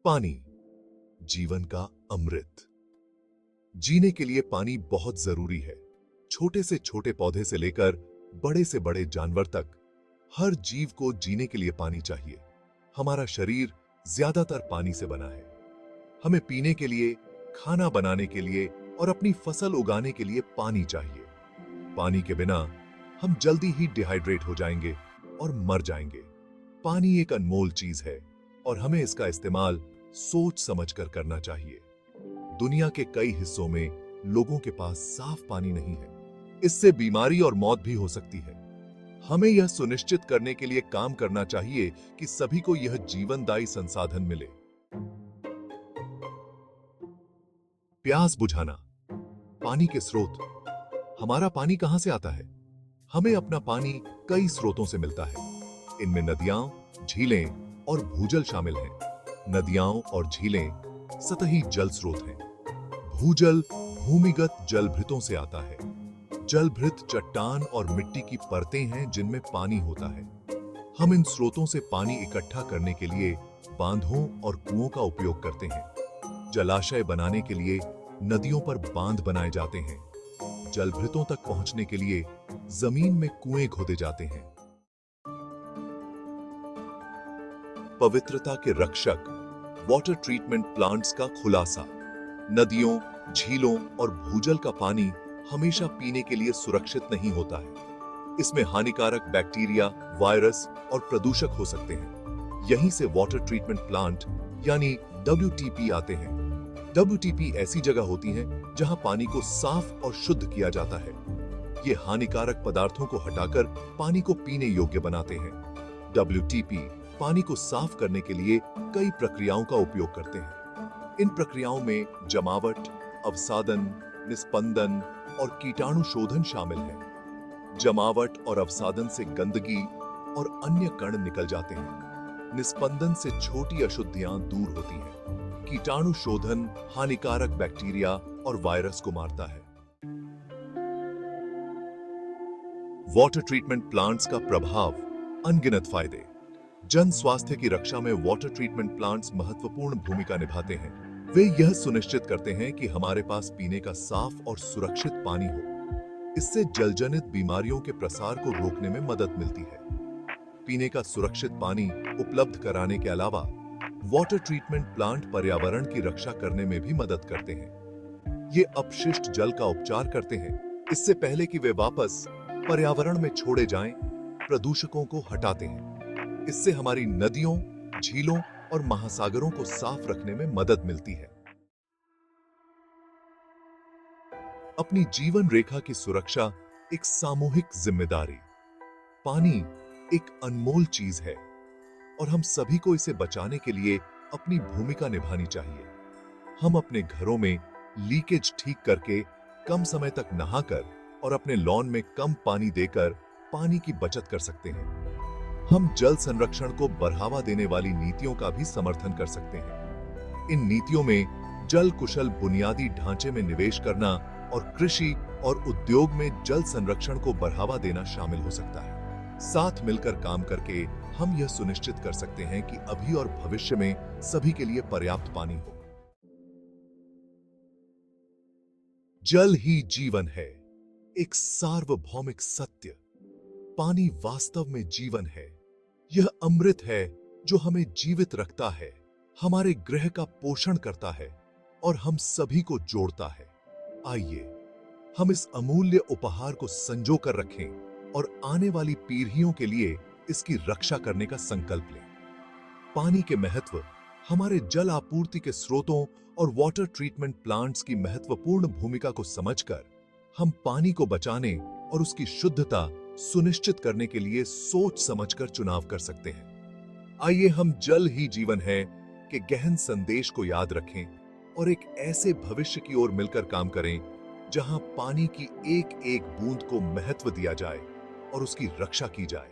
पानी, जीवन का अमृत। जीने के लिए पानी बहुत जरूरी है। छोटे से छोटे पौधे से लेकर बड़े से बड़े जानवर तक हर जीव को जीने के लिए पानी चाहिए। हमारा शरीर ज्यादातर पानी से बना है। हमें पीने के लिए, खाना बनाने के लिए और अपनी फसल उगाने के लिए पानी चाहिए। पानी के बिना हम जल्दी ही डिहाइड्रेट हो जाएंगे और मर जाएंगे। पानी एक अनमोल चीज है और हमें इसका इस्तेमाल सोच समझकर करना चाहिए। दुनिया के कई हिस्सों में लोगों के पास साफ पानी नहीं है। इससे बीमारी और मौत भी हो सकती है। हमें यह सुनिश्चित करने के लिए काम करना चाहिए कि सभी को यह जीवनदायी संसाधन मिले। प्यास बुझाना, पानी के स्रोत। हमारा पानी कहां से आता है? हमें अपना पानी कई स्रोतों से मिलता है। इनमें नदियां, झीलें और भूजल शामिल हैं। नदियां और झीलें सतही जल स्रोत हैं। भूजल भूमिगत जलभृतों से आता है। जलभृत चट्टान और मिट्टी की परतें हैं जिनमें पानी होता है। हम इन स्रोतों से पानी इकट्ठा करने के लिए बांधों और कुओं का उपयोग करते हैं। जलाशय बनाने के लिए नदियों पर बांध बनाए जाते हैं। जलभृतों तक पहुंचने के लिए जमीन में कुएं खोदे जाते हैं। पवित्रता के रक्षक, वाटर ट्रीटमेंट प्लांट्स का खुलासा। नदियों, झीलों और भूजल का पानी हमेशा पीने के लिए सुरक्षित नहीं होता है। इसमें हानिकारक बैक्टीरिया, वायरस और प्रदूषक हो सकते हैं। यहीं से वाटर ट्रीटमेंट प्लांट यानी WTP आते हैं। WTP ऐसी जगह होती हैं जहां पानी को साफ और शुद्ध किया जाता है। ये हानिकारक पदार्थों को हटाकर पानी को पीने योग्य बनाते हैं। WTP पानी को साफ करने के लिए कई प्रक्रियाओं का उपयोग करते हैं। इन प्रक्रियाओं में जमावट, अवसादन, निस्पंदन और कीटाणु शोधन शामिल है। जमावट और अवसादन से गंदगी और अन्य कण निकल जाते हैं। निस्पंदन से छोटी अशुद्धियां दूर होती हैं। कीटाणु शोधन हानिकारक बैक्टीरिया और वायरस को मारता है। वाटर ट्रीटमेंट प्लांट्स का प्रभाव, अनगिनत फायदे। जन स्वास्थ्य की रक्षा में वाटर ट्रीटमेंट प्लांट्स महत्वपूर्ण भूमिका निभाते हैं। वे यह सुनिश्चित करते हैं कि हमारे पास पीने का साफ और सुरक्षित पानी हो। इससे जलजनित बीमारियों के प्रसार को रोकने में मदद मिलती है। पीने का सुरक्षित पानी उपलब्ध कराने के अलावा वाटर ट्रीटमेंट प्लांट पर्यावरण की रक्षा करने में भी मदद करते हैं। ये अपशिष्ट जल का उपचार करते हैं इससे पहले कि वे वापस पर्यावरण में छोड़े जाएं, प्रदूषकों को हटाते हैं। इससे हमारी नदियों, झीलों और महासागरों को साफ रखने में मदद मिलती है। अपनी जीवन रेखा की सुरक्षा एक सामूहिक जिम्मेदारी। पानी एक अनमोल चीज है और हम सभी को इसे बचाने के लिए अपनी भूमिका निभानी चाहिए। हम अपने घरों में लीकेज ठीक करके, कम समय तक नहाकर और अपने लॉन में कम पानी देकर पानी की बचत कर सकते हैं। हम जल संरक्षण को बढ़ावा देने वाली नीतियों का भी समर्थन कर सकते हैं। इन नीतियों में जल कुशल बुनियादी ढांचे में निवेश करना और कृषि और उद्योग में जल संरक्षण को बढ़ावा देना शामिल हो सकता है। साथ मिलकर काम करके हम यह सुनिश्चित कर सकते हैं कि अभी और भविष्य में सभी के लिए पर्याप्त पानी हो। जल ही जीवन है, एक सार्वभौमिक सत्य। पानी वास्तव में जीवन है। यह अमृत है जो हमें जीवित रखता है, हमारे ग्रह का पोषण करता है और हम सभी को जोड़ता है। आइए हम इस अमूल्य उपहार को संजो कर रखें और आने वाली पीढ़ियों के लिए इसकी रक्षा करने का संकल्प लें। पानी के महत्व, हमारे जल आपूर्ति के स्रोतों और वाटर ट्रीटमेंट प्लांट्स की महत्वपूर्ण भूमिका को समझकर हम पानी को बचाने और उसकी शुद्धता सुनिश्चित करने के लिए सोच समझकर चुनाव कर सकते हैं। आइए हम जल ही जीवन है के गहन संदेश को याद रखें और एक ऐसे भविष्य की ओर मिलकर काम करें जहां पानी की एक एक बूंद को महत्व दिया जाए और उसकी रक्षा की जाए।